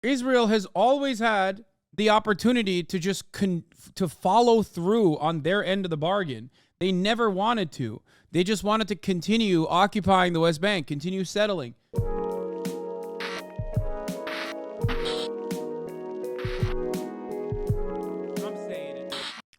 Israel has always had the opportunity to just to follow through on their end of the bargain. They never wanted to. They just wanted to continue occupying the West Bank, continue settling.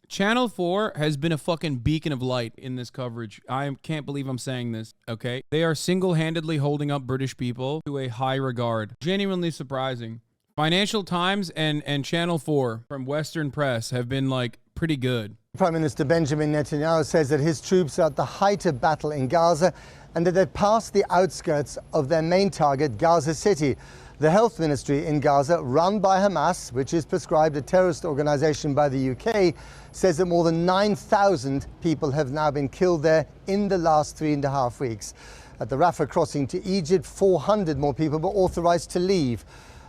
Channel 4 has been a fucking beacon of light in this coverage. I can't believe I'm saying this, okay? They are single-handedly holding up British people to a high regard. Genuinely surprising. Financial Times and Channel 4 from Western press have been, like, pretty good. Prime Minister Benjamin Netanyahu says that his troops are at the height of battle in Gaza and that they've passed the outskirts of their main target, Gaza City. The health ministry in Gaza, run by Hamas, which is prescribed a terrorist organization by the UK, says that more than 9,000 people have now been killed there in the last 3.5 weeks. At the Rafah crossing to Egypt, 400 more people were authorized to leave.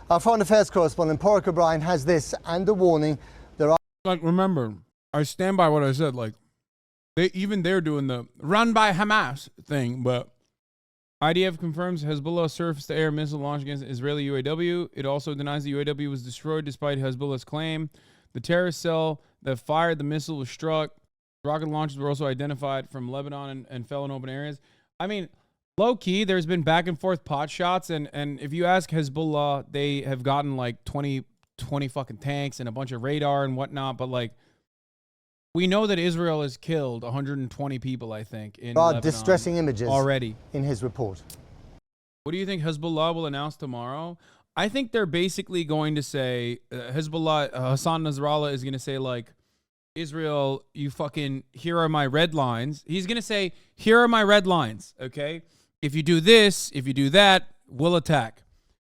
Our foreign affairs correspondent, Porrick O'Brien, has this and a warning. There are... Like, remember, I stand by what I said. Like, they're doing the run by Hamas thing, but IDF confirms Hezbollah surface-to-air missile launch against Israeli UAW. It also denies the UAW was destroyed despite Hezbollah's claim. The terrorist cell that fired the missile was struck. Rocket launches were also identified from Lebanon and fell in open areas. I mean, low-key, there's been back-and-forth pot shots, and if you ask Hezbollah, they have gotten like 20 fucking tanks and a bunch of radar and whatnot, but like, we know that Israel has killed 120 people, I think, in Lebanon distressing images already in his report. What do you think Hezbollah will announce tomorrow? I think they're basically going to say, Hezbollah, Hassan Nasrallah is going to say, like, Israel, you fucking, here are my red lines. He's going to say, here are my red lines, okay? If you do this, if you do that, we'll attack.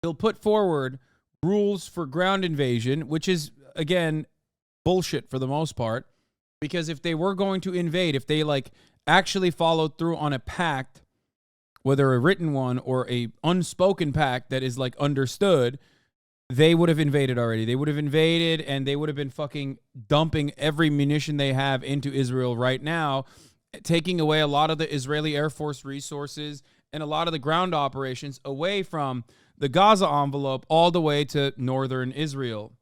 He'll put forward rules for ground invasion, which is, again, bullshit for the most part. Because if they were going to invade, if they like actually followed through on a pact, whether a written one or a unspoken pact that is like understood, they would have invaded already. They would have invaded and they would have been fucking dumping every munition they have into Israel right now, taking away a lot of the Israeli Air Force resources and a lot of the ground operations away from the Gaza envelope all the way to northern Israel.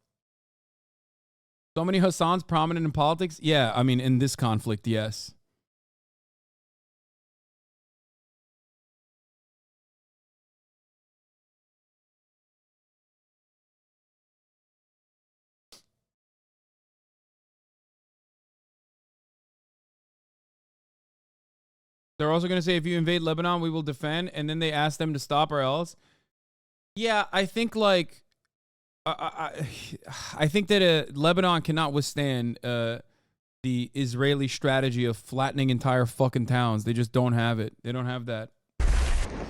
So many Hassans prominent in politics? Yeah, I mean, in this conflict, yes. They're also going to say, if you invade Lebanon, we will defend. And then they ask them to stop or else. Yeah, I think like... I think that Lebanon cannot withstand the Israeli strategy of flattening entire fucking towns. They just don't have it. They don't have that.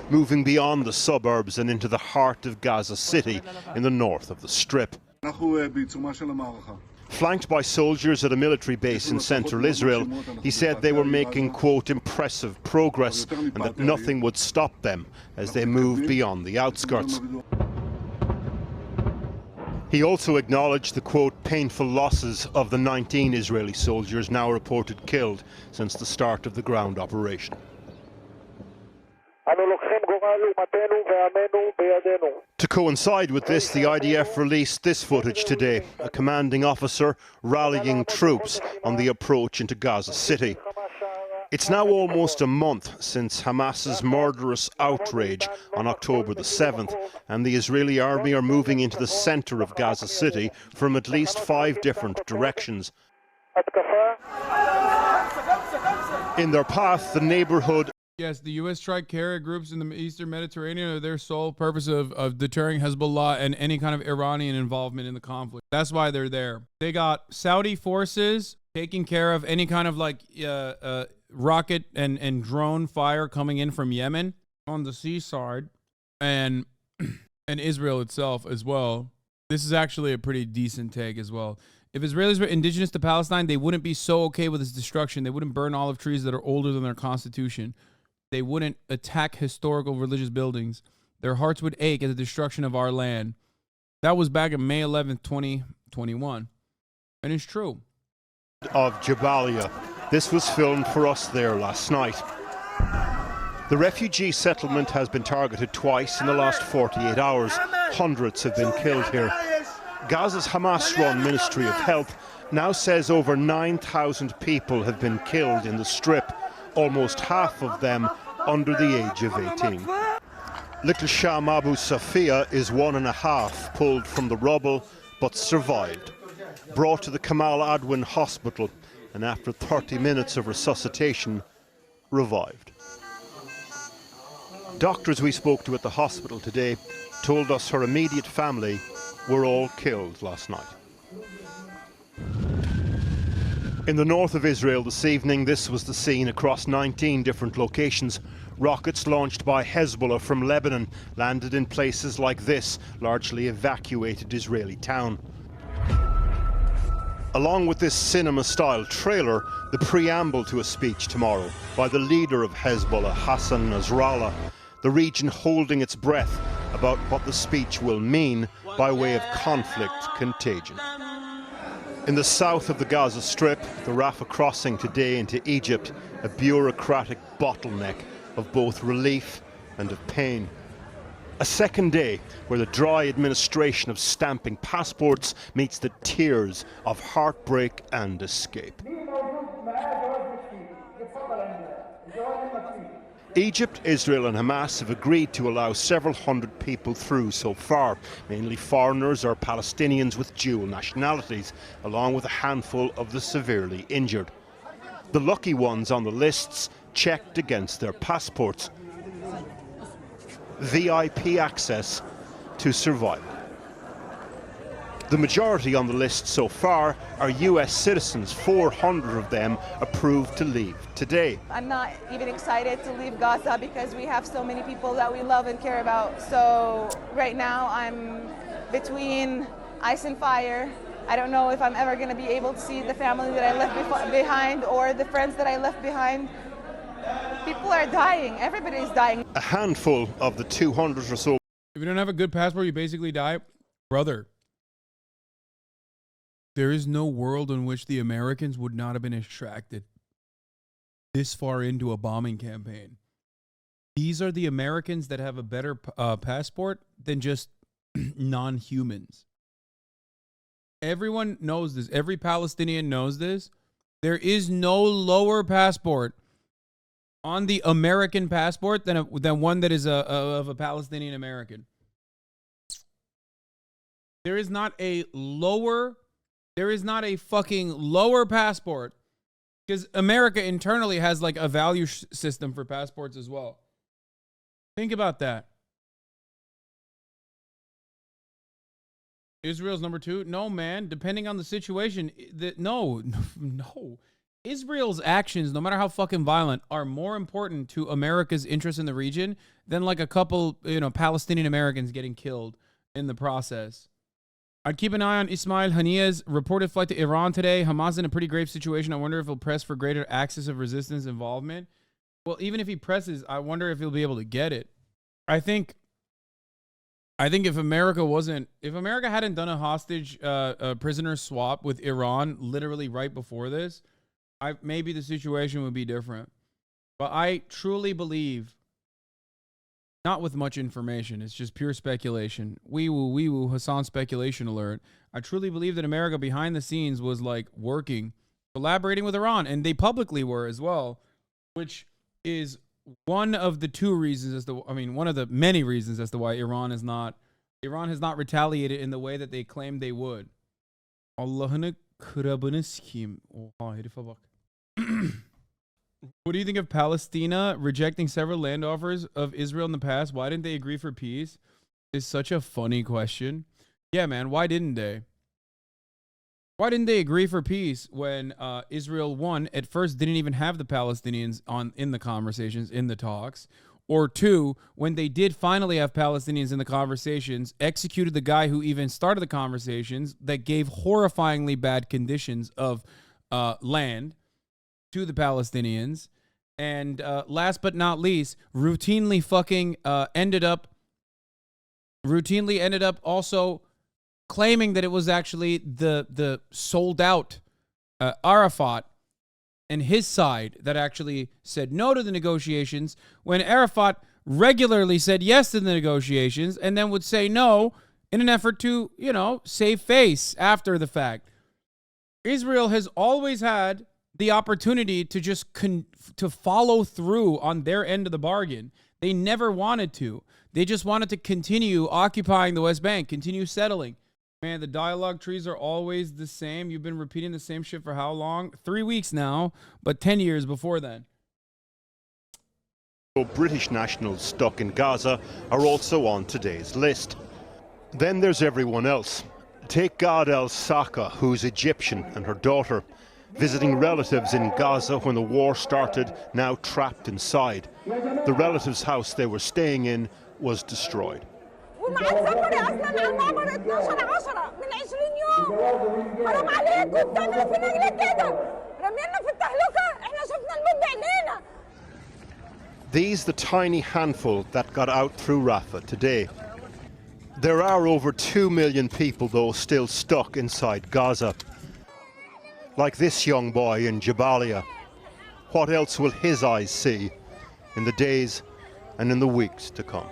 Moving beyond the suburbs and into the heart of Gaza City in the north of the Strip. Flanked by soldiers at a military base in central Israel, he said they were making, quote, impressive progress and that nothing would stop them as they move beyond the outskirts. He also acknowledged the, quote, painful losses of the 19 Israeli soldiers now reported killed since the start of the ground operation. To coincide with this, the IDF released this footage today, a commanding officer rallying troops on the approach into Gaza City. It's now almost a month since Hamas's murderous outrage on October the 7th, and the Israeli army are moving into the center of Gaza City from at least 5 different directions. In their path, the neighborhood... Yes, the U.S. strike carrier groups in the Eastern Mediterranean are their sole purpose of deterring Hezbollah and any kind of Iranian involvement in the conflict. That's why they're there. They got Saudi forces taking care of any kind of like rocket and drone fire coming in from Yemen on the seaside and Israel itself as well. This is actually a pretty decent take as well. If Israelis were indigenous to Palestine, they wouldn't be so okay with its destruction. They wouldn't burn olive trees that are older than their constitution. They wouldn't attack historical religious buildings. Their hearts would ache at the destruction of our land. That was back on May 11th, 2021. And it's true. Of Jabalia. This was filmed for us there last night. The refugee settlement has been targeted twice in the last 48 hours. Hundreds have been killed here. Gaza's Hamas-run Ministry of Health now says over 9,000 people have been killed in the Strip, almost half of them under the age of 18. Little Sham Abu Safia is 1.5, pulled from the rubble, but survived. Brought to the Kamal Adwan Hospital, and after 30 minutes of resuscitation, revived. Doctors we spoke to at the hospital today told us her immediate family were all killed last night. In the north of Israel this evening, this was the scene across 19 different locations. Rockets launched by Hezbollah from Lebanon landed in places like this largely evacuated Israeli town. Along with this cinema-style trailer, the preamble to a speech tomorrow by the leader of Hezbollah, Hassan Nasrallah, the region holding its breath about what the speech will mean by way of conflict contagion. In the south of the Gaza Strip, the Rafah crossing today into Egypt, a bureaucratic bottleneck of both relief and of pain. A second day where the dry administration of stamping passports meets the tears of heartbreak and escape. Egypt, Israel and Hamas have agreed to allow several hundred people through so far, mainly foreigners or Palestinians with dual nationalities, along with a handful of the severely injured. The lucky ones on the lists checked against their passports. VIP access to survival. The majority on the list so far are US citizens, 400 of them approved to leave today. I'm not even excited to leave Gaza because we have so many people that we love and care about. So right now I'm between ice and fire. I don't know if I'm ever going to be able to see the family that I left behind or the friends that I left behind. People are dying. Everybody is dying. A handful of the 200 or so. If you don't have a good passport, you basically die. Brother, there is no world in which the Americans would not have been extracted this far into a bombing campaign. These are the Americans that have a better passport than just non-humans. Everyone knows this. Every Palestinian knows this. There is no lower passport on the American passport than one that is of a Palestinian American. There is not a fucking lower passport, because America internally has like a value system for passports as well. Think about that. Israel's number 2? No, man. Depending on the situation, no. Israel's actions, no matter how fucking violent, are more important to America's interest in the region than like a couple, Palestinian Americans getting killed in the process. I'd keep an eye on Ismail Hania's reported flight to Iran today. Hamas in a pretty grave situation. I wonder if he'll press for greater axis of resistance involvement. Well, even if he presses, I wonder if he'll be able to get it. I think if America hadn't done a hostage prisoner swap with Iran literally right before this, maybe the situation would be different. But I truly believe, not with much information, it's just pure speculation. Wee woo, Hasan speculation alert. I truly believe that America behind the scenes was like working, collaborating with Iran, and they publicly were as well, which is one of the one of the many reasons as to why Iran has not retaliated in the way that they claimed they would. Allah'ını kırabını sikeyim. Oha herife bak. What do you think of Palestina rejecting several land offers of Israel in the past? Why didn't they agree for peace? Is such a funny question. Yeah, man, why didn't they? Why didn't they agree for peace when Israel, one, at first didn't even have the Palestinians in the conversations, in the talks, or two, when they did finally have Palestinians in the conversations, executed the guy who even started the conversations that gave horrifyingly bad conditions of land to the Palestinians, and last but not least, routinely ended up also claiming that it was actually the sold out Arafat and his side that actually said no to the negotiations, when Arafat regularly said yes to the negotiations and then would say no in an effort to, save face after the fact. Israel has always had the opportunity to just to follow through on their end of the bargain. They never wanted to. They just wanted to continue occupying the West Bank, continue settling. Man, the dialogue trees are always the same. You've been repeating the same shit for how long? 3 weeks now, but 10 years before then. British nationals stuck in Gaza are also on today's list. Then there's everyone else. Take Gad el-Saka, who's Egyptian, and her daughter, visiting relatives in Gaza when the war started, now trapped inside. The relative's house they were staying in was destroyed. These the tiny handful that got out through Rafah today. There are over 2 million people, though, still stuck inside Gaza. Like this young boy in Jabalia. What else will his eyes see in the days and in the weeks to come?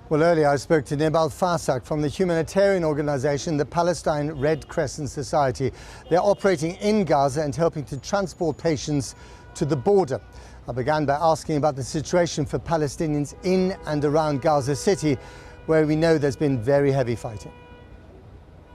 Well, earlier I spoke to Nibal Fasak from the humanitarian organization, the Palestine Red Crescent Society. They're operating in Gaza and helping to transport patients to the border. I began by asking about the situation for Palestinians in and around Gaza City, where we know there's been very heavy fighting.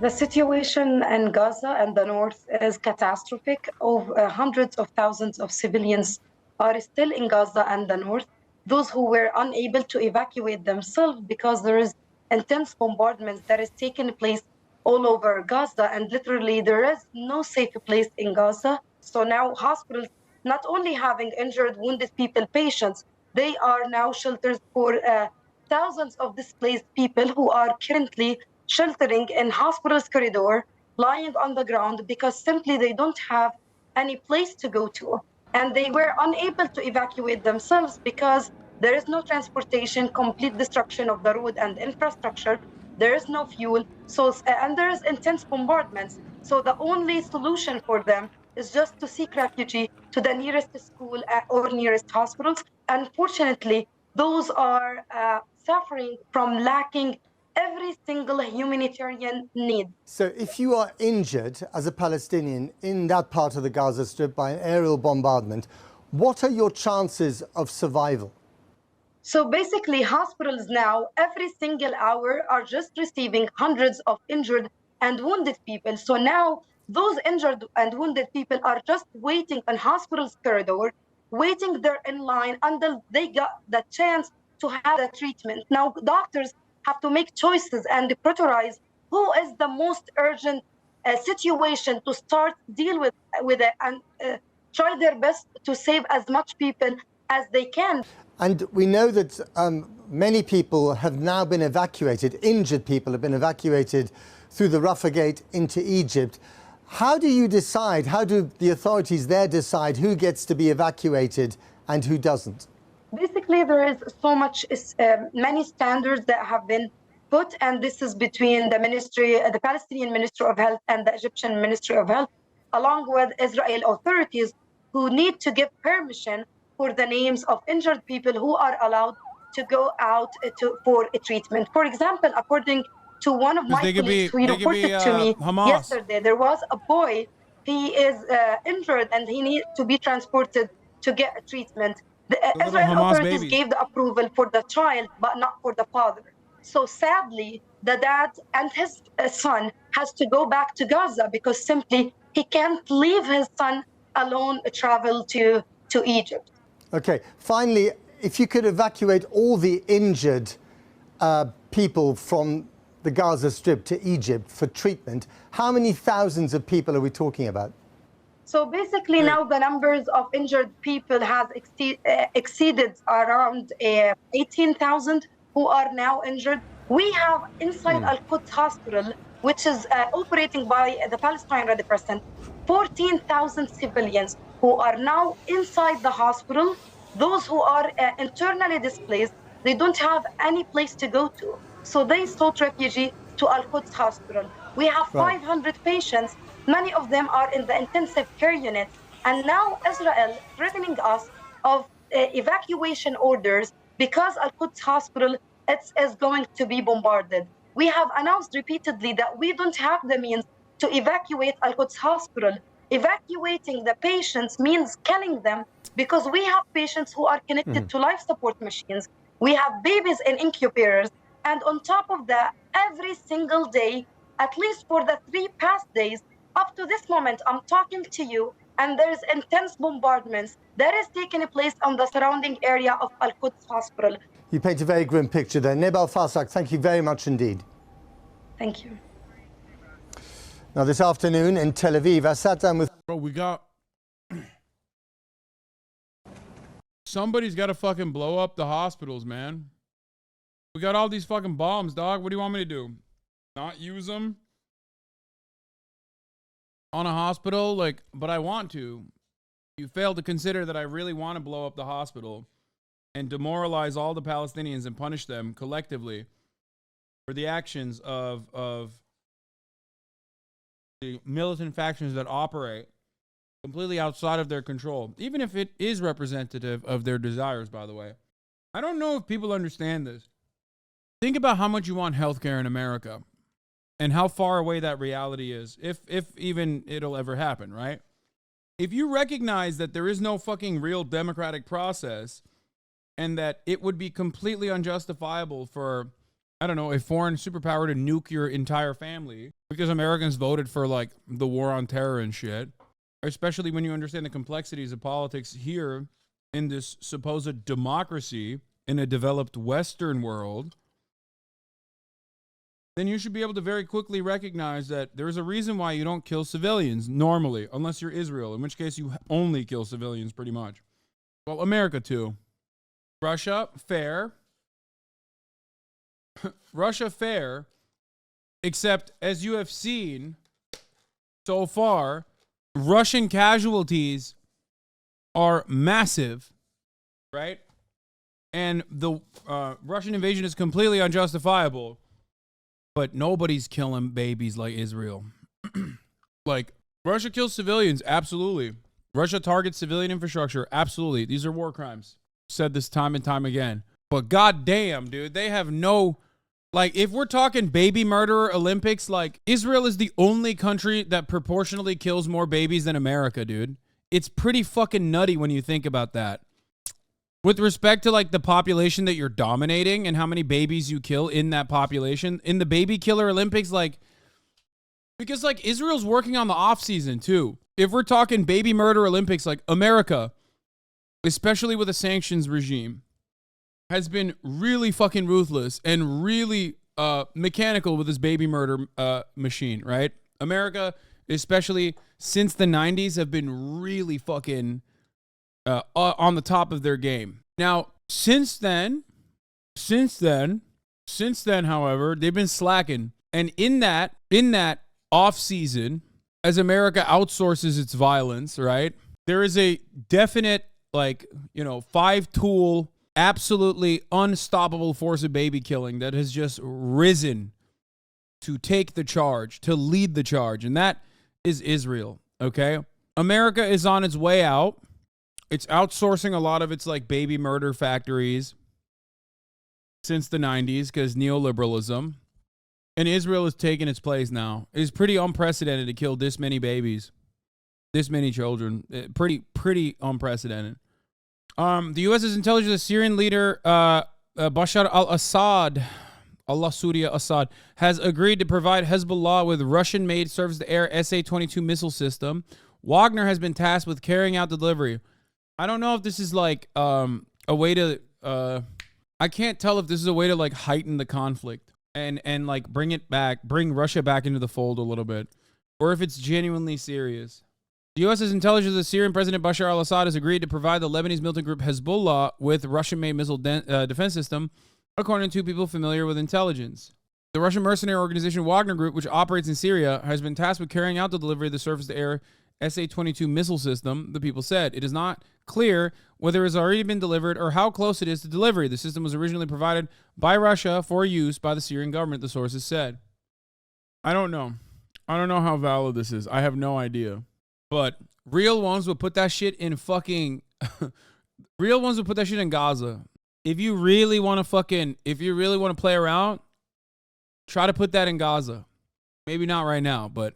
The situation in Gaza and the north is catastrophic. Hundreds of thousands of civilians are still in Gaza and the north. Those who were unable to evacuate themselves because there is intense bombardments that is taking place all over Gaza, and literally there is no safe place in Gaza. So now hospitals not only having injured, wounded people, patients, they are now shelters for thousands of displaced people who are currently sheltering in hospitals corridor, lying on the ground because simply they don't have any place to go to. And they were unable to evacuate themselves because there is no transportation, complete destruction of the road and infrastructure. There is no fuel, and there is intense bombardments. So the only solution for them is just to seek refuge to the nearest school or nearest hospitals. Unfortunately, those are suffering from lacking every single humanitarian need. So if you are injured as a Palestinian in that part of the Gaza Strip by an aerial bombardment, what are your chances of survival? So basically, hospitals now, every single hour, are just receiving hundreds of injured and wounded people. So now those injured and wounded people are just waiting on hospitals corridor, waiting there in line until they got the chance to have the treatment. Now doctors have to make choices and prioritize who is the most urgent situation to start deal with it and try their best to save as much people as they can. And we know that many people have now been evacuated, injured people have been evacuated through the Rafah Gate into Egypt. How do you decide, how do the authorities there decide who gets to be evacuated and who doesn't? Basically, there is so much, many standards that have been put, and this is between the ministry, the Palestinian Ministry of Health and the Egyptian Ministry of Health, along with Israel authorities who need to give permission for the names of injured people who are allowed to go out for a treatment. For example, according to one of my colleagues who reported to me yesterday, there was a boy, he is injured and he needs to be transported to get a treatment. The Israel authorities gave the approval for the child, but not for the father. So sadly, the dad and his son has to go back to Gaza because simply he can't leave his son alone travel to Egypt. Okay, finally, if you could evacuate all the injured people from the Gaza Strip to Egypt for treatment, how many thousands of people are we talking about? So basically now the numbers of injured people has exceeded around 18,000 who are now injured. We have inside Al-Quds Hospital, which is operating by the Palestine Red Crescent, 14,000 civilians who are now inside the hospital. Those who are internally displaced, they don't have any place to go to. So they sought refuge to Al-Quds Hospital. We have 500 patients. Many of them are in the intensive care unit. And now Israel threatening us of evacuation orders because Al-Quds Hospital is going to be bombarded. We have announced repeatedly that we don't have the means to evacuate Al-Quds Hospital. Evacuating the patients means killing them, because we have patients who are connected to life support machines. We have babies in incubators. And on top of that, every single day, at least for the 3 past days, up to this moment, I'm talking to you, and there's intense bombardments that is taking place on the surrounding area of Al-Quds Hospital. You paint a very grim picture there. Nebal Farsak, thank you very much indeed. Thank you. Now, this afternoon in Tel Aviv, I sat down with... Bro, we got... Somebody's got to fucking blow up the hospitals, man. We got all these fucking bombs, dog. What do you want me to do? Not use them? On a hospital? Like, but I want to. You fail to consider that I really want to blow up the hospital and demoralize all the Palestinians and punish them collectively for the actions of the militant factions that operate completely outside of their control, even if it is representative of their desires, by the way. I don't know if people understand this. Think about how much you want healthcare in America and how far away that reality is, if even it'll ever happen, right? If you recognize that there is no fucking real democratic process and that it would be completely unjustifiable for, I don't know, a foreign superpower to nuke your entire family because Americans voted for like the war on terror and shit, especially when you understand the complexities of politics here in this supposed democracy in a developed Western world, then you should be able to very quickly recognize that there is a reason why you don't kill civilians normally, unless you're Israel, in which case you only kill civilians pretty much. Well, America too. Russia, fair. Russia, fair. Except, as you have seen so far, Russian casualties are massive, right? And the Russian invasion is completely unjustifiable. But nobody's killing babies like Israel. Like, Russia kills civilians, absolutely. Russia targets civilian infrastructure, absolutely. These are war crimes. Said this time and time again. But goddamn, dude, they have no... Like, if we're talking baby murderer Olympics, like, Israel is the only country that proportionally kills more babies than America, dude. It's pretty fucking nutty when you think about that. With respect to, like, the population that you're dominating and how many babies you kill in that population, in the baby killer Olympics, like, because, like, Israel's working on the off season, too. If we're talking baby murder Olympics, like, America, especially with a sanctions regime, has been really fucking ruthless and really mechanical with this baby murder machine, right? America, especially since the 90s, have been really fucking... on the top of their game. Now, since then, however, they've been slacking. And in that off season, as America outsources its violence, right? There is a definite, like, 5-tool, absolutely unstoppable force of baby killing that has just risen to take the charge, to lead the charge. And that is Israel, okay? America is on its way out. It's outsourcing a lot of its like baby murder factories since the 90s because neoliberalism. And Israel is taking its place now. It is pretty unprecedented to kill this many babies, this many children. Pretty unprecedented. The U.S.'s intelligence Syrian leader Bashar al-Assad, Allah Surya Assad, has agreed to provide Hezbollah with Russian-made surface-to-air SA-22 missile system. Wagner has been tasked with carrying out the delivery. I don't know if this is like a way to I can't tell if this is a way to like heighten the conflict and like bring Russia back into the fold a little bit, or if it's genuinely serious. The U.S.'s intelligence that Syrian President Bashar al-Assad has agreed to provide the Lebanese militant group Hezbollah with Russian-made missile defense system, according to people familiar with intelligence. The Russian mercenary organization Wagner Group, which operates in Syria, has been tasked with carrying out the delivery of the surface-to-air SA-22 missile system, the people said. It is not clear whether it has already been delivered or how close it is to delivery. The system was originally provided by Russia for use by the Syrian government, the sources said. I don't know. I don't know how valid this is. I have no idea. But real ones would put that shit in fucking... real ones would put that shit in Gaza. if you really want to play around, try to put that in Gaza. Maybe not right now, but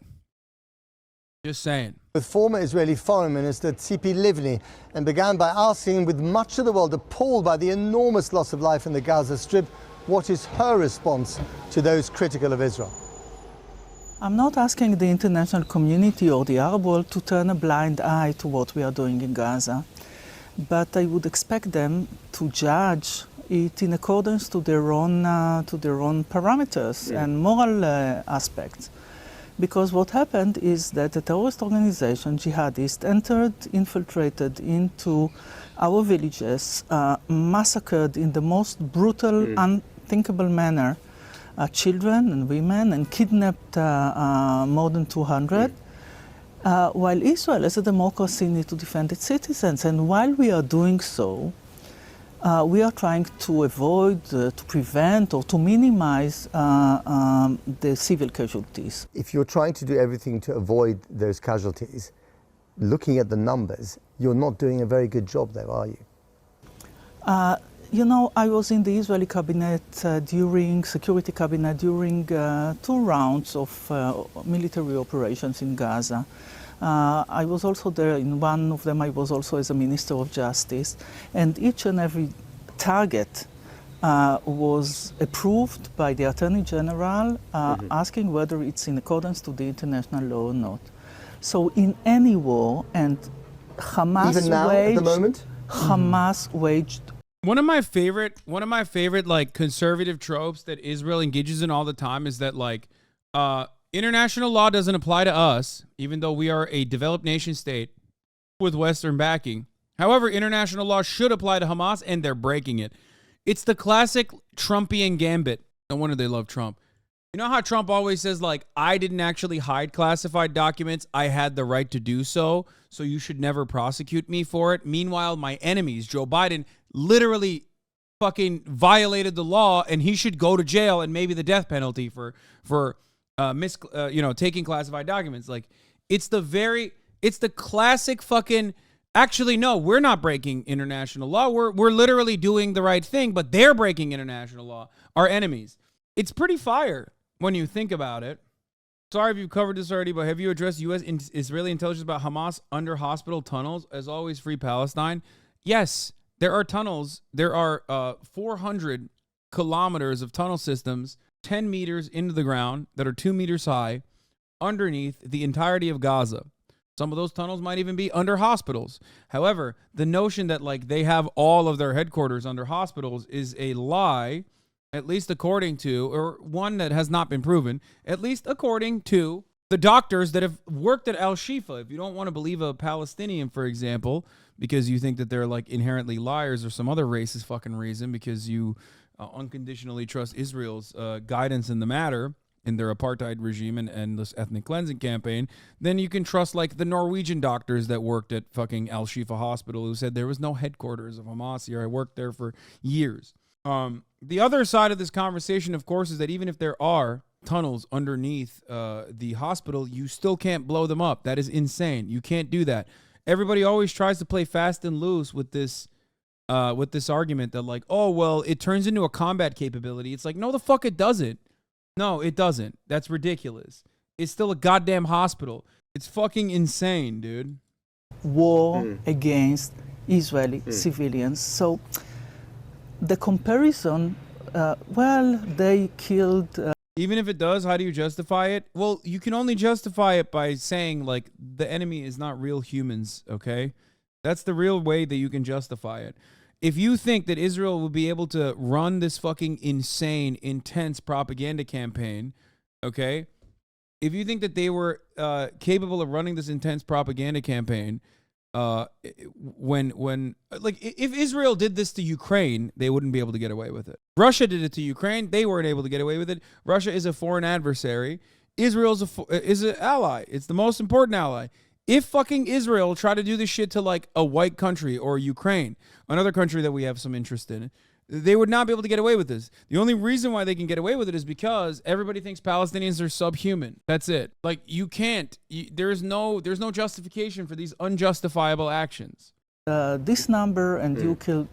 just saying. With former Israeli Foreign Minister Tzipi Livni, and began by asking, with much of the world appalled by the enormous loss of life in the Gaza Strip, what is her response to those critical of Israel? I'm not asking the international community or the Arab world to turn a blind eye to what we are doing in Gaza, but I would expect them to judge it in accordance to their own parameters and moral aspects. Because what happened is that a terrorist organization, jihadists, infiltrated into our villages, massacred in the most brutal, unthinkable manner children and women, and kidnapped more than 200. While Israel, as a democracy, needs to defend its citizens. And while we are doing so, we are trying to avoid, to prevent, or to minimize the civil casualties. If you're trying to do everything to avoid those casualties, looking at the numbers, you're not doing a very good job there, are you? You know, I was in the Israeli cabinet security cabinet during 2 rounds of military operations in Gaza. I was also there in one of them. I was also as a Minister of Justice, and each and every target was approved by the Attorney General, asking whether it's in accordance to the international law or not. So in any war, and Hamas even now, waged, at the moment? Hamas waged. One of my favorite like conservative tropes that Israel engages in all the time is that like international law doesn't apply to us, even though we are a developed nation state with Western backing. However, international law should apply to Hamas, and they're breaking it. It's the classic Trumpian gambit. No wonder they love Trump. You know how Trump always says, like, I didn't actually hide classified documents. I had the right to do so, so you should never prosecute me for it. Meanwhile, my enemies, Joe Biden, literally fucking violated the law, and he should go to jail and maybe the death penalty for taking classified documents. Like, it's the classic fucking, actually, no, we're not breaking international law. We're literally doing the right thing, but they're breaking international law, our enemies. It's pretty fire when you think about it. Sorry if you've covered this already, but have you addressed U.S. Israeli intelligence about Hamas under hospital tunnels? As always, free Palestine. Yes, there are tunnels. There are 400 kilometers of tunnel systems, 10 meters into the ground, that are 2 meters high, underneath the entirety of Gaza. Some of those tunnels might even be under hospitals. However, the notion that like they have all of their headquarters under hospitals is a lie, at least according to, or one that has not been proven, at least according to the doctors that have worked at Al-Shifa. If you don't want to believe a Palestinian, for example, because you think that they're like inherently liars or some other racist fucking reason, because you unconditionally trust Israel's guidance in the matter, in their apartheid regime and this ethnic cleansing campaign, then you can trust like the Norwegian doctors that worked at fucking Al-Shifa Hospital who said there was no headquarters of Hamas here. I worked there for years. The other side of this conversation, of course, is that even if there are tunnels underneath the hospital, you still can't blow them up. That is insane. You can't do that. Everybody always tries to play fast and loose with this argument that like, oh, well, it turns into a combat capability. It's like, no, the fuck it doesn't. No, it doesn't. That's ridiculous. It's still a goddamn hospital. It's fucking insane, dude. War against Israeli civilians. So the comparison, they killed... Even if it does, how do you justify it? Well, you can only justify it by saying, like, the enemy is not real humans, okay? That's the real way that you can justify it. If you think that Israel will be able to run this fucking insane, intense propaganda campaign, okay? If you think that they were capable of running this intense propaganda campaign, if Israel did this to Ukraine, they wouldn't be able to get away with it. Russia did it to Ukraine. They weren't able to get away with it. Russia is a foreign adversary. Israel is an ally. It's the most important ally. If fucking Israel tried to do this shit to like a white country or Ukraine, another country that we have some interest in, they would not be able to get away with this. The only reason why they can get away with it is because everybody thinks Palestinians are subhuman. That's it. Like, you can't. There's no justification for these unjustifiable actions. this number and you kill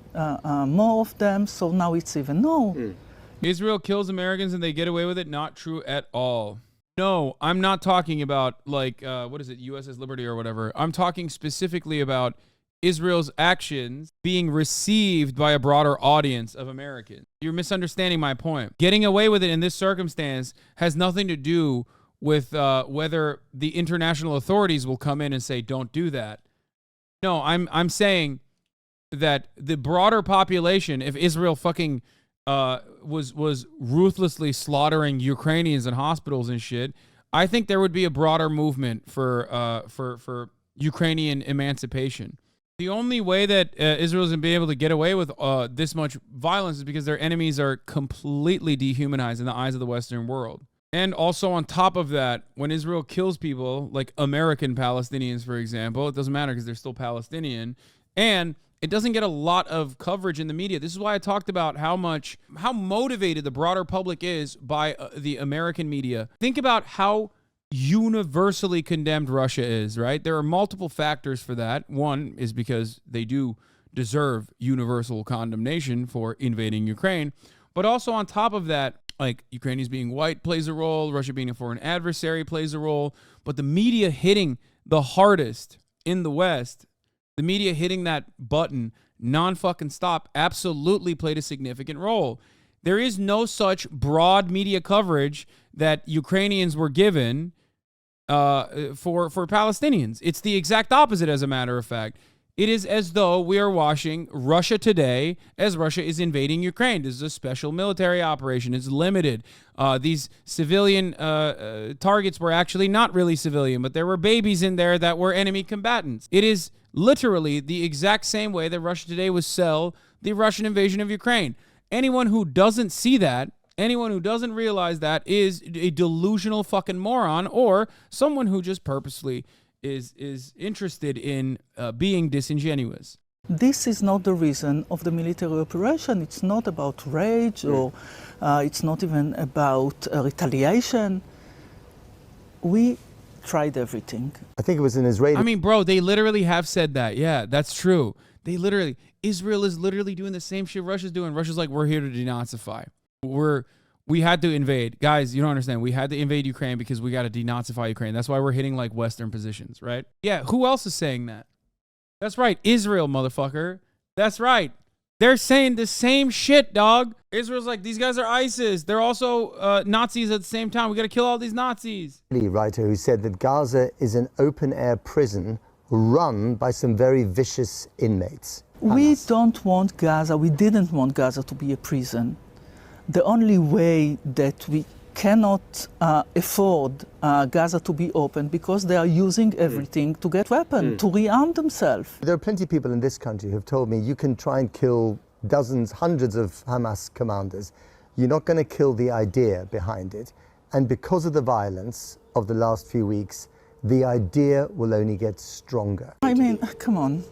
more of them, so now it's even. No. Israel kills Americans and they get away with it. Not true at all. No, I'm not talking about like, what is it, USS Liberty or whatever. I'm talking specifically about Israel's actions being received by a broader audience of Americans. You're misunderstanding my point. Getting away with it in this circumstance has nothing to do with whether the international authorities will come in and say, don't do that. No, I'm saying that the broader population, if Israel fucking was ruthlessly slaughtering Ukrainians in hospitals and shit, I think there would be a broader movement for Ukrainian emancipation. The only way that Israel's going to be able to get away with this much violence is because their enemies are completely dehumanized in the eyes of the Western world. And also on top of that, when Israel kills people, like American Palestinians, for example, it doesn't matter because they're still Palestinian, and it doesn't get a lot of coverage in the media. This is why I talked about how motivated the broader public is by the American media. Think about how universally condemned Russia is, right? There are multiple factors for that. One is because they do deserve universal condemnation for invading Ukraine. But also on top of that, like Ukrainians being white plays a role, Russia being a foreign adversary plays a role, but the media hitting the hardest in the West, the media hitting that button non-fucking stop absolutely played a significant role. There is no such broad media coverage that Ukrainians were given for Palestinians. It's the exact opposite, as a matter of fact. It is as though we are watching Russia today as Russia is invading Ukraine. This is a special military operation. It's limited. These civilian targets were actually not really civilian, but there were babies in there that were enemy combatants. It is literally the exact same way that Russia today would sell the Russian invasion of Ukraine. Anyone who doesn't see that, anyone who doesn't realize that is a delusional fucking moron, or someone who just purposely is interested in being disingenuous. This is not the reason of the military operation. It's not about rage or it's not even about retaliation. We tried everything. I think it was an Israeli... I mean, bro, they literally have said that. Yeah, that's true. Israel is literally doing the same shit Russia's doing. Russia's like, we're here to denazify. We had to invade. Guys, you don't understand. We had to invade Ukraine because we got to denazify Ukraine. That's why we're hitting like Western positions, right? Yeah, who else is saying that? That's right. Israel, motherfucker. That's right. They're saying the same shit, dog. Israel's like, these guys are ISIS. They're also Nazis at the same time. We got to kill all these Nazis. Writer who said that Gaza is an open-air prison run by some very vicious inmates. We don't want Gaza. We didn't want Gaza to be a prison. The only way that we cannot afford Gaza to be open because they are using everything to get weapons, to rearm themselves. There are plenty of people in this country who have told me you can try and kill dozens, hundreds of Hamas commanders. You're not going to kill the idea behind it. And because of the violence of the last few weeks, the idea will only get stronger. I mean, come on.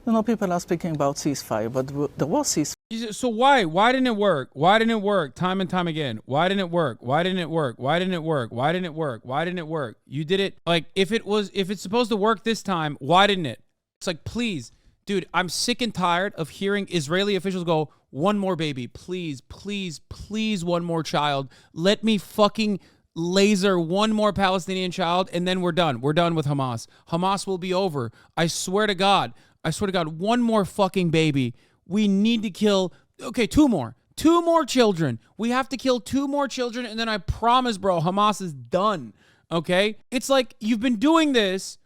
You know, people are speaking about ceasefire, but there was ceasefire. So why didn't it work? Why didn't it work time and time again? Why didn't it work? Why didn't it work? Why didn't it work? Why didn't it work? Why didn't it work? You did it like if it's supposed to work this time, why didn't it? It's like, please, dude, I'm sick and tired of hearing Israeli officials go, one more baby, please, please, please, one more child. Let me fucking laser one more Palestinian child and then we're done. We're done with Hamas. Hamas will be over. I swear to God, one more fucking baby. We need to kill, okay, two more children. We have to kill 2 more children, and then I promise, bro, Hamas is done, okay? It's like you've been doing this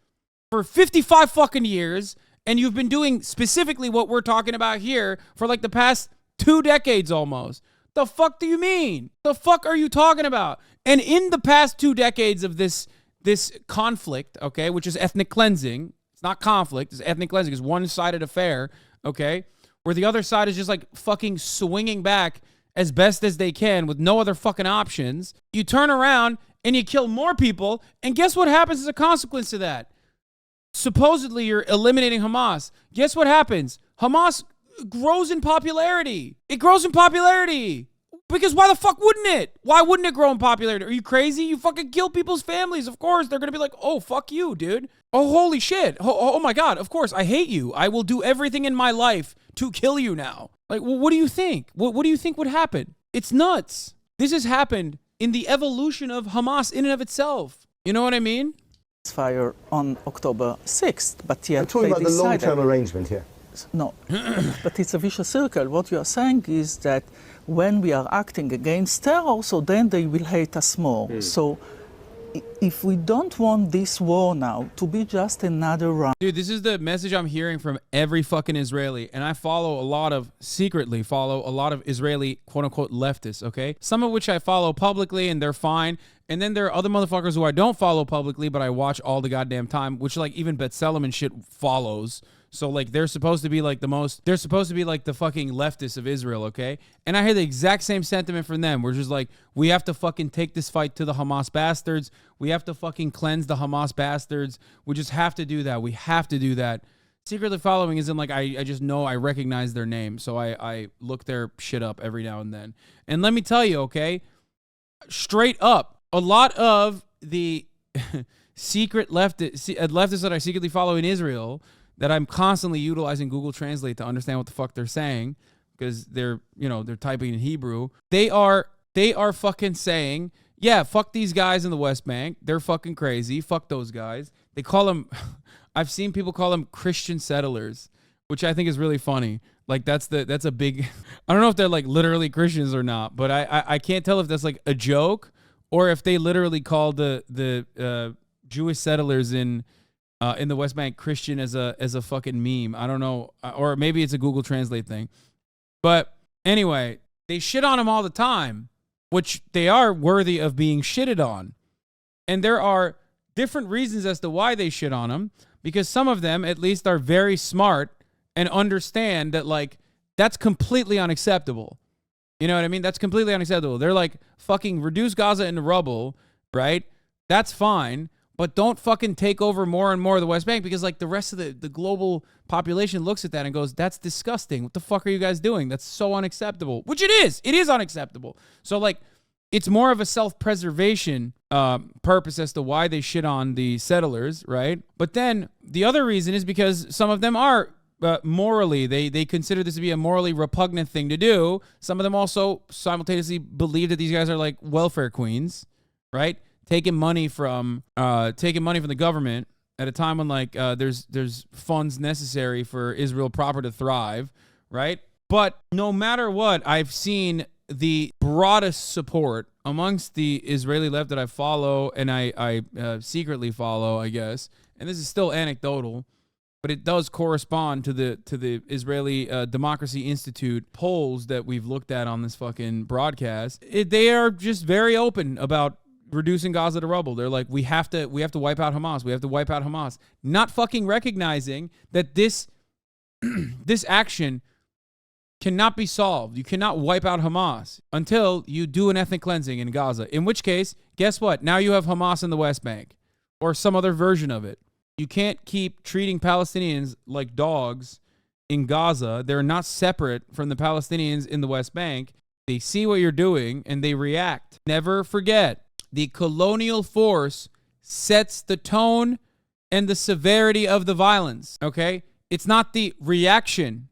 for 55 fucking years, and you've been doing specifically what we're talking about here for like the past 2 decades almost. The fuck do you mean? The fuck are you talking about? And in the past 2 decades of this conflict, okay, which is ethnic cleansing, it's not conflict, it's ethnic cleansing, it's one-sided affair, okay? Where the other side is just like fucking swinging back as best as they can with no other fucking options. You turn around and you kill more people, and guess what happens as a consequence to that? Supposedly you're eliminating Hamas. Guess what happens? Hamas grows in popularity. It grows in popularity. Because why the fuck wouldn't it? Why wouldn't it grow in popularity? Are you crazy? You fucking kill people's families. Of course, they're going to be like, oh, fuck you, dude. Oh, holy shit. Oh my God. Of course, I hate you. I will do everything in my life to kill you now. Like, well, what do you think? What do you think would happen? It's nuts. This has happened in the evolution of Hamas in and of itself. You know what I mean? Fire on October 6th, but yet I'm talking they about the decided... long-term arrangement here. No, but it's a vicious circle. What you are saying is that when we are acting against terror, so then they will hate us more. So if we don't want this war now to be just another round... Dude, this is the message I'm hearing from every fucking Israeli. And I secretly follow a lot of Israeli quote-unquote leftists, okay? Some of which I follow publicly and they're fine. And then there are other motherfuckers who I don't follow publicly, but I watch all the goddamn time, which like even B'Tselem and shit follows. So like they're supposed to be like they're supposed to be like the fucking leftists of Israel, okay? And I hear the exact same sentiment from them. We're just like, we have to fucking take this fight to the Hamas bastards. We have to fucking cleanse the Hamas bastards. We just have to do that. We have to do that. Secretly following isn't like I just know I recognize their name. So I look their shit up every now and then. And let me tell you, okay? Straight up, a lot of the secret leftists that I secretly follow in Israel that I'm constantly utilizing Google Translate to understand what the fuck they're saying because they're typing in Hebrew. They are fucking saying, yeah, fuck these guys in the West Bank. They're fucking crazy. Fuck those guys. They call them, I've seen people call them Christian settlers, which I think is really funny. Like that's a big, I don't know if they're like literally Christians or not, but I can't tell if that's like a joke or if they literally call the Jewish settlers in the West Bank Christian as a fucking meme. I don't know. Or maybe it's a Google Translate thing. But anyway, they shit on them all the time, which they are worthy of being shitted on. And there are different reasons as to why they shit on them, because some of them at least are very smart and understand that like that's completely unacceptable. You know what I mean? That's completely unacceptable. They're like, fucking reduce Gaza into rubble, right? That's fine. But don't fucking take over more and more of the West Bank because like the rest of the global population looks at that and goes, that's disgusting. What the fuck are you guys doing? That's so unacceptable, which it is. It is unacceptable. So like it's more of a self-preservation purpose as to why they shit on the settlers, right? But then the other reason is because some of them are morally, they consider this to be a morally repugnant thing to do. Some of them also simultaneously believe that these guys are like welfare queens, right? Taking money from the government at a time when like there's funds necessary for Israel proper to thrive, right? But no matter what, I've seen the broadest support amongst the Israeli left that I follow and I secretly follow, I guess. And this is still anecdotal, but it does correspond to the Israeli Democracy Institute polls that we've looked at on this fucking broadcast. They are just very open about reducing Gaza to rubble. They're like, we have to wipe out Hamas. We have to wipe out Hamas. Not fucking recognizing that this action cannot be solved. You cannot wipe out Hamas until you do an ethnic cleansing in Gaza. In which case, guess what? Now you have Hamas in the West Bank or some other version of it. You can't keep treating Palestinians like dogs in Gaza. They're not separate from the Palestinians in the West Bank. They see what you're doing and they react. Never forget, the colonial force sets the tone and the severity of the violence, okay? It's not the reaction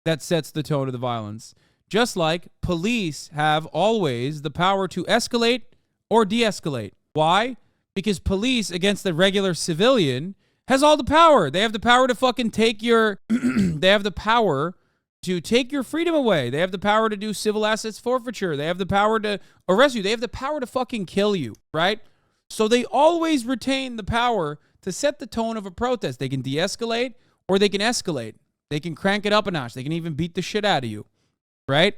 that sets the tone of the violence. Just like police have always the power to escalate or de-escalate. Why? Because police against the regular civilian has all the power. They have the power to fucking take your... they have the power to take your freedom away. They have the power to do civil assets forfeiture. They have the power to arrest you. They have the power to fucking kill you, right? So they always retain the power to set the tone of a protest. They can de-escalate or they can escalate. They can crank it up a notch. They can even beat the shit out of you, right?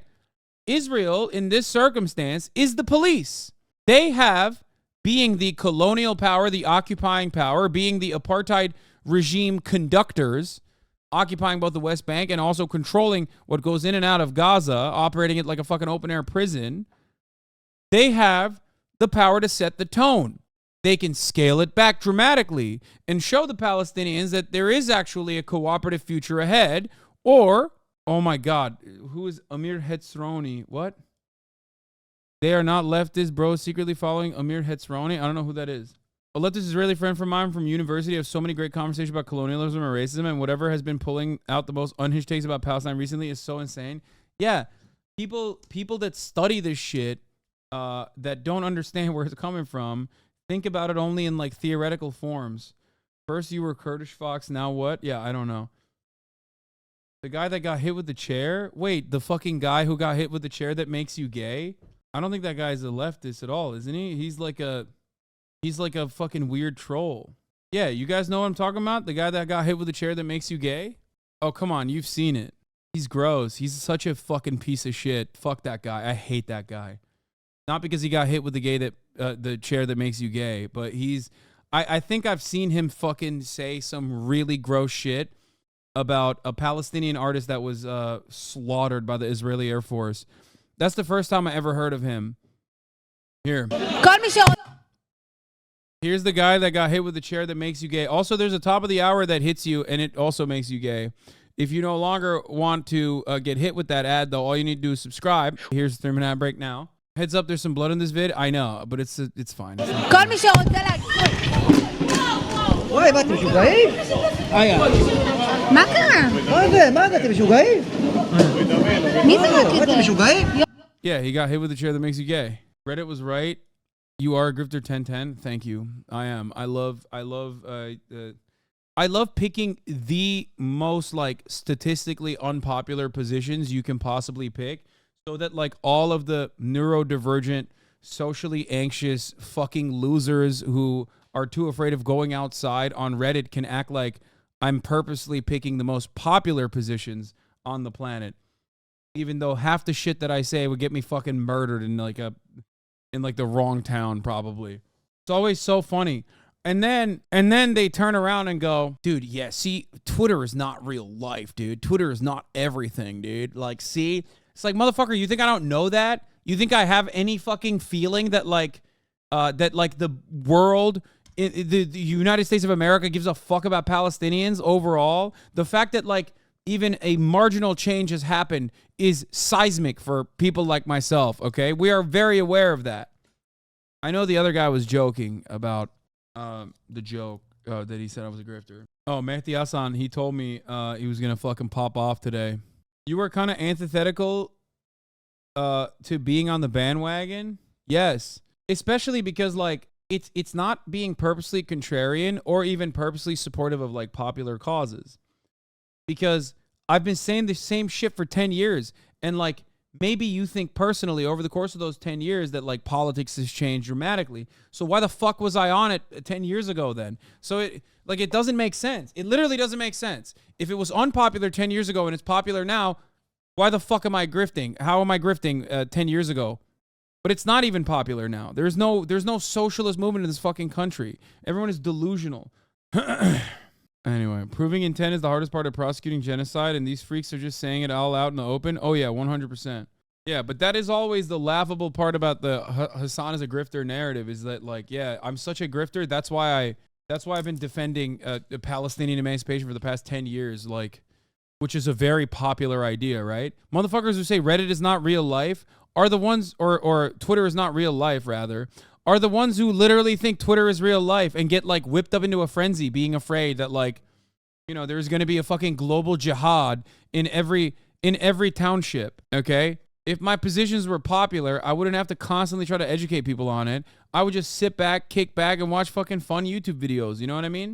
Israel, in this circumstance, is the police. They have, being the colonial power, the occupying power, being the apartheid regime conductors, occupying both the West Bank and also controlling what goes in and out of Gaza, operating it like a fucking open-air prison, they have the power to set the tone. They can scale it back dramatically and show the Palestinians that there is actually a cooperative future ahead. Or, oh my God, who is Amir Hetzroni? What? They are not leftist bros secretly following Amir Hetsroni. I don't know who that is. A leftist Israeli friend from mine from university have so many great conversations about colonialism and racism, and whatever has been pulling out the most unhinged takes about Palestine recently is so insane. Yeah, people that study this shit, that don't understand where it's coming from, think about it only in like theoretical forms. First you were Kurdish Fox, now what? Yeah, I don't know. The guy that got hit with the chair? Wait, the fucking guy who got hit with the chair that makes you gay? I don't think that guy's a leftist at all, isn't he? He's like a fucking weird troll. Yeah, you guys know what I'm talking about? The guy that got hit with the chair that makes you gay? Oh, come on, you've seen it. He's gross. He's such a fucking piece of shit. Fuck that guy. I hate that guy. Not because he got hit with the chair that makes you gay, but I think I've seen him fucking say some really gross shit about a Palestinian artist that was slaughtered by the Israeli Air Force. That's the first time I ever heard of him. Here. Here's the guy that got hit with the chair that makes you gay. Also, there's a top of the hour that hits you, and it also makes you gay. If you no longer want to get hit with that ad, though, all you need to do is subscribe. Here's the 3-minute ad break now. Heads up, there's some blood in this vid. I know, but it's fine. وای ما تمشوا جاي؟ آیا ما كان ما تمشوا جاي؟ مين ما تمشوا جاي؟ Yeah, he got hit with the chair that makes you gay. Reddit was right. You are a grifter 1010. Thank you. I am. I love picking the most like statistically unpopular positions you can possibly pick, so that like all of the neurodivergent, socially anxious fucking losers who are too afraid of going outside on Reddit can act like I'm purposely picking the most popular positions on the planet, even though half the shit that I say would get me fucking murdered in like the wrong town probably. It's always so funny. And then they turn around and go, dude, yeah, see, Twitter is not real life, dude. Twitter is not everything, dude. Like, see, it's like, motherfucker, you think I don't know that? You think I have any fucking feeling that the world, the United States of America gives a fuck about Palestinians overall? The fact that like even a marginal change has happened is seismic for people like myself, okay? We are very aware of that. I know the other guy was joking about the joke that he said I was a grifter. Oh, Mehdi Hassan, he told me he was going to fucking pop off today. You were kind of antithetical to being on the bandwagon? Yes. Especially because like it's not being purposely contrarian or even purposely supportive of like popular causes. Because I've been saying the same shit for 10 years. And like, maybe you think personally over the course of those 10 years that like politics has changed dramatically. So why the fuck was I on it 10 years ago then? So it doesn't make sense. It literally doesn't make sense. If it was unpopular 10 years ago and it's popular now, why the fuck am I grifting? How am I grifting 10 years ago? But it's not even popular now. There's no socialist movement in this fucking country. Everyone is delusional. Anyway, proving intent is the hardest part of prosecuting genocide, and these freaks are just saying it all out in the open. Oh yeah, 100%. Yeah, but that is always the laughable part about the Hasan is a grifter narrative, is that like, yeah, I'm such a grifter. That's why I've been defending Palestinian emancipation for the past 10 years, like, which is a very popular idea, right? Motherfuckers who say Reddit is not real life are the ones, or Twitter is not real life, rather, are the ones who literally think Twitter is real life and get like whipped up into a frenzy being afraid that like, you know, there's going to be a fucking global jihad in every township, okay? If my positions were popular, I wouldn't have to constantly try to educate people on it. I would just sit back, kick back, and watch fucking fun YouTube videos. You know what I mean?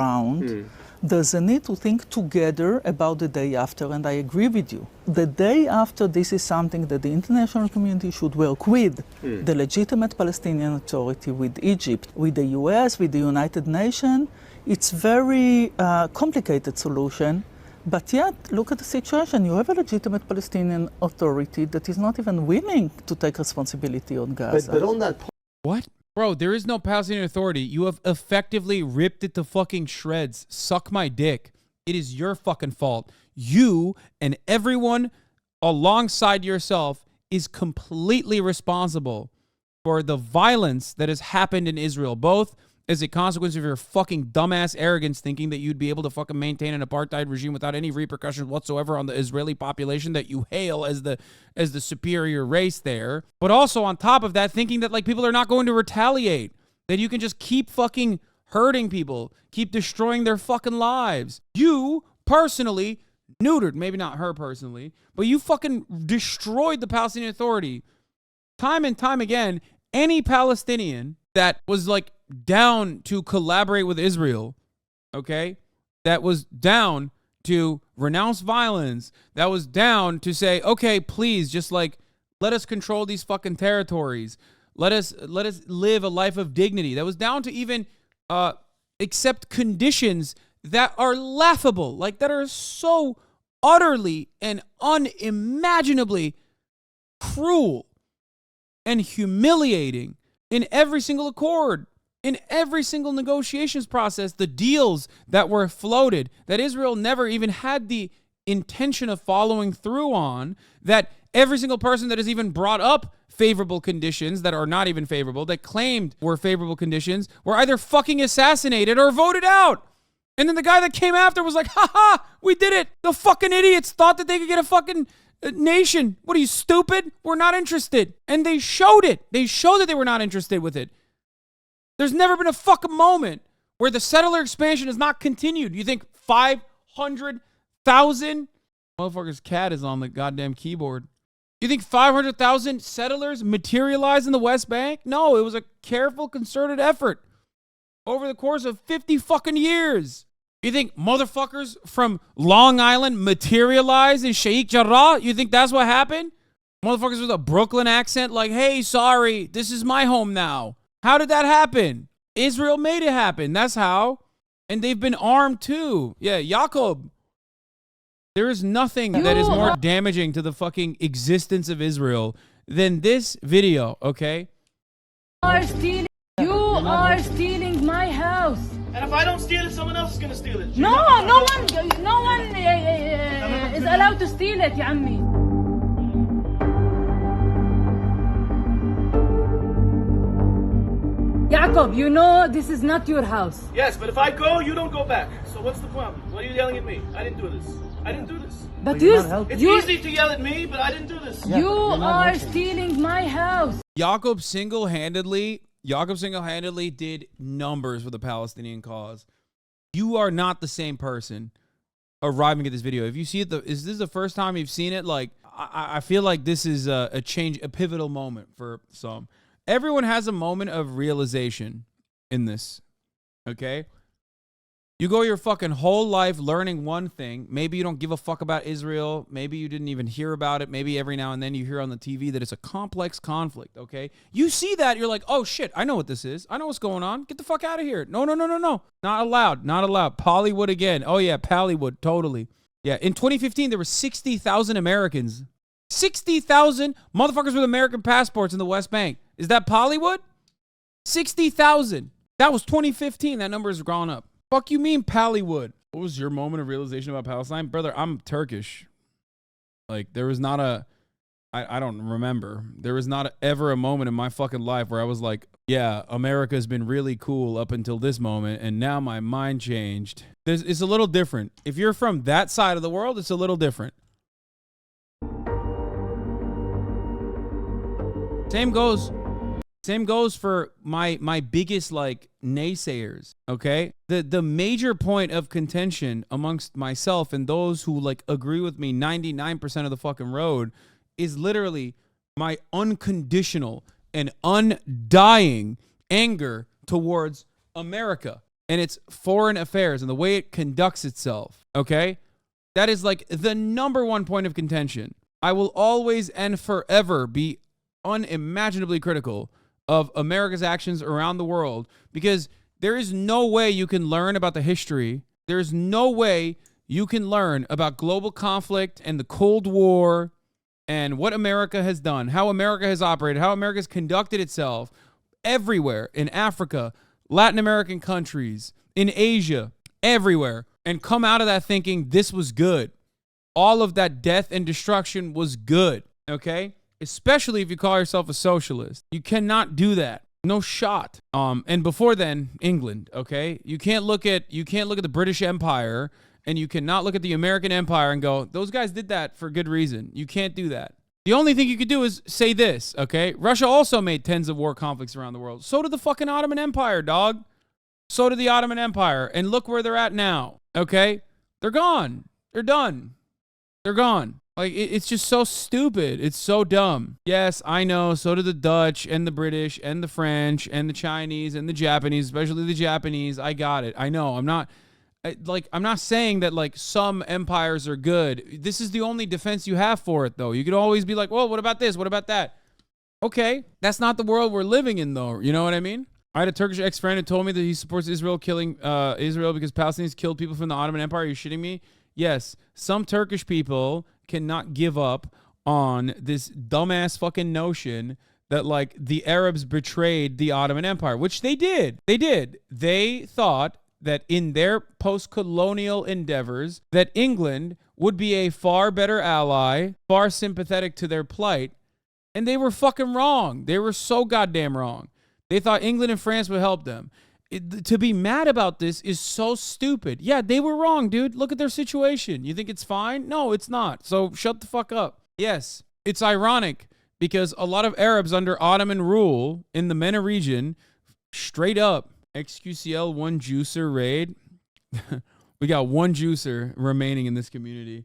There's a need to think together about the day after, and I agree with you. The day after, this is something that the international community should work with. The legitimate Palestinian Authority, with Egypt, with the US, with the United Nations. It's very complicated solution. But yet, look at the situation. You have a legitimate Palestinian Authority that is not even willing to take responsibility on Gaza. But on that point, what? Bro, there is no Palestinian Authority. You have effectively ripped it to fucking shreds. Suck my dick. It is your fucking fault. You and everyone alongside yourself is completely responsible for the violence that has happened in Israel, both as a consequence of your fucking dumbass arrogance, thinking that you'd be able to fucking maintain an apartheid regime without any repercussions whatsoever on the Israeli population that you hail as the superior race there. But also on top of that, thinking that like people are not going to retaliate, that you can just keep fucking hurting people, keep destroying their fucking lives. You personally neutered, maybe not her personally, but you fucking destroyed the Palestinian Authority. Time and time again, any Palestinian that was like down to collaborate with Israel, okay, that was down to renounce violence, that was down to say, okay, please just like let us control these fucking territories. Let us live a life of dignity. That was down to even accept conditions that are laughable, like that are so utterly and unimaginably cruel and humiliating in every single accord, in every single negotiations process, the deals that were floated, that Israel never even had the intention of following through on, that every single person that has even brought up favorable conditions that are not even favorable, that claimed were favorable conditions, were either fucking assassinated or voted out. And then the guy that came after was like, haha, we did it. The fucking idiots thought that they could get a fucking nation. What are you, stupid? We're not interested. And they showed it. They showed that they were not interested with it. There's never been a fucking moment where the settler expansion has not continued. You think 500,000? Motherfucker's cat is on the goddamn keyboard. You think 500,000 settlers materialized in the West Bank? No, it was a careful, concerted effort over the course of 50 fucking years. You think motherfuckers from Long Island materialized in Sheikh Jarrah? You think that's what happened? Motherfuckers with a Brooklyn accent like, hey, sorry, this is my home now. How did that happen? Israel made it happen. That's how. And they've been armed too. Yeah, Jacob. There is nothing that is more damaging to the fucking existence of Israel than this video, okay? You are stealing my house. And if I don't steal it, someone else is gonna steal it. No one is allowed to steal it, يا عمي. Jacob, you know this is not your house. Yes, but if I go, you don't go back. So what's the problem? Why are you yelling at me? I didn't do this. I didn't do this. But it's easy to yell at me, but I didn't do this. You are stealing my house. Jacob single-handedly did numbers for the Palestinian cause. You are not the same person arriving at this video. If you see it, is this the first time you've seen it? Like, I feel like this is a pivotal moment for some. Everyone has a moment of realization in this, okay? You go your fucking whole life learning one thing. Maybe you don't give a fuck about Israel. Maybe you didn't even hear about it. Maybe every now and then you hear on the TV that it's a complex conflict, okay? You see that, you're like, oh shit, I know what this is. I know what's going on. Get the fuck out of here. No. Not allowed. Not allowed. Pollywood again. Oh yeah, Pallywood, totally. Yeah, in 2015, there were 60,000 Americans. 60,000 motherfuckers with American passports in the West Bank. Is that Pollywood? 60,000. That was 2015. That number has gone up. Fuck you mean Pallywood? What was your moment of realization about Palestine? Brother, I'm Turkish. Like, there was not a... I don't remember. There was not ever a moment in my fucking life where I was like, yeah, America's been really cool up until this moment, and now my mind changed. It's a little different. If you're from that side of the world, it's a little different. Same goes for my biggest like naysayers, okay? The major point of contention amongst myself and those who like agree with me 99% of the fucking road is literally my unconditional and undying anger towards America and its foreign affairs and the way it conducts itself, okay? That is like the number one point of contention. I will always and forever be unimaginably critical of America's actions around the world because there is no way you can learn about the history. There's no way you can learn about global conflict and the Cold War and what America has done, how America has operated, how America has conducted itself everywhere in Africa, Latin American countries, in Asia, everywhere, and come out of that thinking this was good. All of that death and destruction was good, okay? Especially if you call yourself a socialist. You cannot do that. No shot. And before then, England, okay? You can't look at the British Empire and you cannot look at the American Empire and go, those guys did that for good reason. You can't do that. The only thing you could do is say this, okay? Russia also made tens of war conflicts around the world. So did the fucking Ottoman Empire, dog. So did the Ottoman Empire. And look where they're at now, okay? They're gone. They're done. They're gone. Like, it's just so stupid. It's so dumb. Yes, I know. So did the Dutch and the British and the French and the Chinese and the Japanese, especially the Japanese. I got it. I know. I'm not saying that, like, some empires are good. This is the only defense you have for it, though. You could always be like, well, what about this? What about that? Okay. That's not the world we're living in, though. You know what I mean? I had a Turkish ex-friend who told me that he supports Israel killing Israel because Palestinians killed people from the Ottoman Empire. Are you shitting me? Yes. Some Turkish people cannot give up on this dumbass fucking notion that, like, the Arabs betrayed the Ottoman Empire, which they did. They did. They thought that in their post-colonial endeavors that England would be a far better ally, far sympathetic to their plight, and they were fucking wrong. They were so goddamn wrong. They thought England and France would help them. To be mad about this is so stupid. Yeah, they were wrong, dude. Look at their situation. You think it's fine? No, it's not. So shut the fuck up. Yes, it's ironic because a lot of Arabs under Ottoman rule in the MENA region, straight up, XQCL one juicer raid. We got one juicer remaining in this community.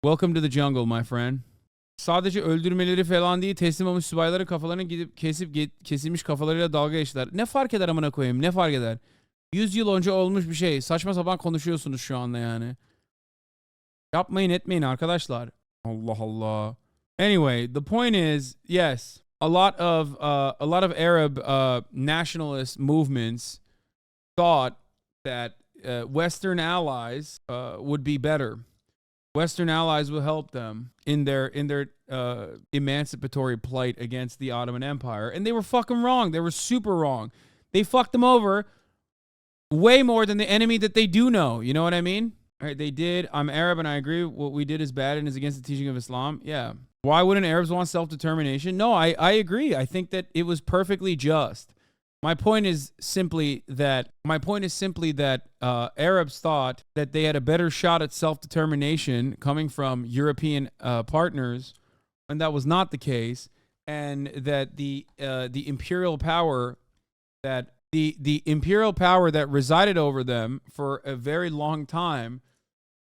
Welcome to the jungle, my friend. Sadece öldürmeleri falan değil, teslim olmuş subayların kafalarını gidip kesilmiş kafalarıyla dalga geçtiler. Ne fark eder amına koyayım? Ne fark eder? 100 yıl önce olmuş bir şey. Saçma sapan konuşuyorsunuz şu anda yani. Yapmayın etmeyin arkadaşlar. Allah Allah. Anyway, the point is, yes, a lot of Arab nationalist movements thought that Western allies would be better. Western allies will help them in their emancipatory plight against the Ottoman Empire. And they were fucking wrong. They were super wrong. They fucked them over way more than the enemy that they do know. You know what I mean? All right, they did. I'm Arab and I agree what we did is bad and is against the teaching of Islam. Yeah. Why wouldn't Arabs want self-determination? No, I agree. I think that it was perfectly just. My point is simply that Arabs thought that they had a better shot at self-determination coming from European partners, and that was not the case, and that the imperial power that the imperial power that resided over them for a very long time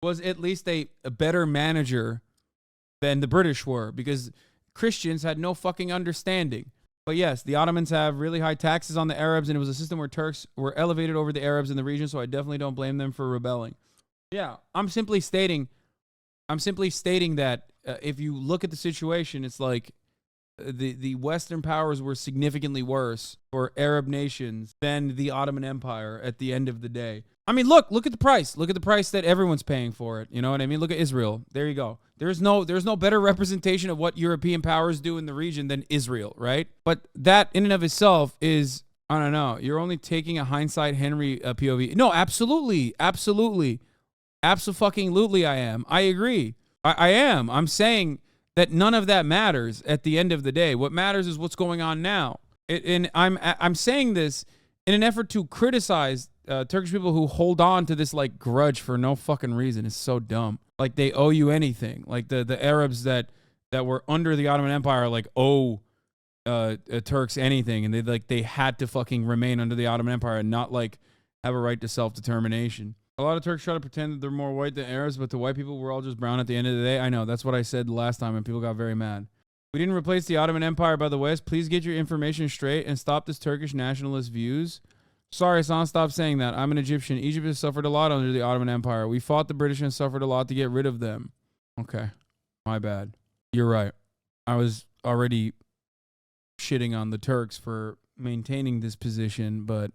was at least a better manager than the British were, because Christians had no fucking understanding. But yes, the Ottomans have really high taxes on the Arabs, and it was a system where Turks were elevated over the Arabs in the region, so I definitely don't blame them for rebelling. Yeah, I'm simply stating that if you look at the situation, it's like the Western powers were significantly worse for Arab nations than the Ottoman Empire at the end of the day. I mean, look at the price. Look at the price that everyone's paying for it. You know what I mean? Look at Israel. There you go. There's no better representation of what European powers do in the region than Israel, right? But that in and of itself is, I don't know, you're only taking a hindsight Henry POV. No, absolutely. Absolutely I am. I agree. I am. I'm saying that none of that matters at the end of the day. What matters is what's going on now. And I'm saying this in an effort to criticize Turkish people who hold on to this like grudge for no fucking reason. It's so dumb. Like they owe you anything. Like the Arabs that were under the Ottoman Empire like owe Turks anything, and they had to fucking remain under the Ottoman Empire and not like have a right to self-determination. A lot of Turks try to pretend that they're more white than Arabs, but the white people were all just brown at the end of the day. I know, that's what I said last time and people got very mad. We didn't replace the Ottoman Empire by the West. Please get your information straight and stop this Turkish nationalist views. Sorry, Hassan, stop saying that. I'm an Egyptian. Egypt has suffered a lot under the Ottoman Empire. We fought the British and suffered a lot to get rid of them. Okay. My bad. You're right. I was already shitting on the Turks for maintaining this position, but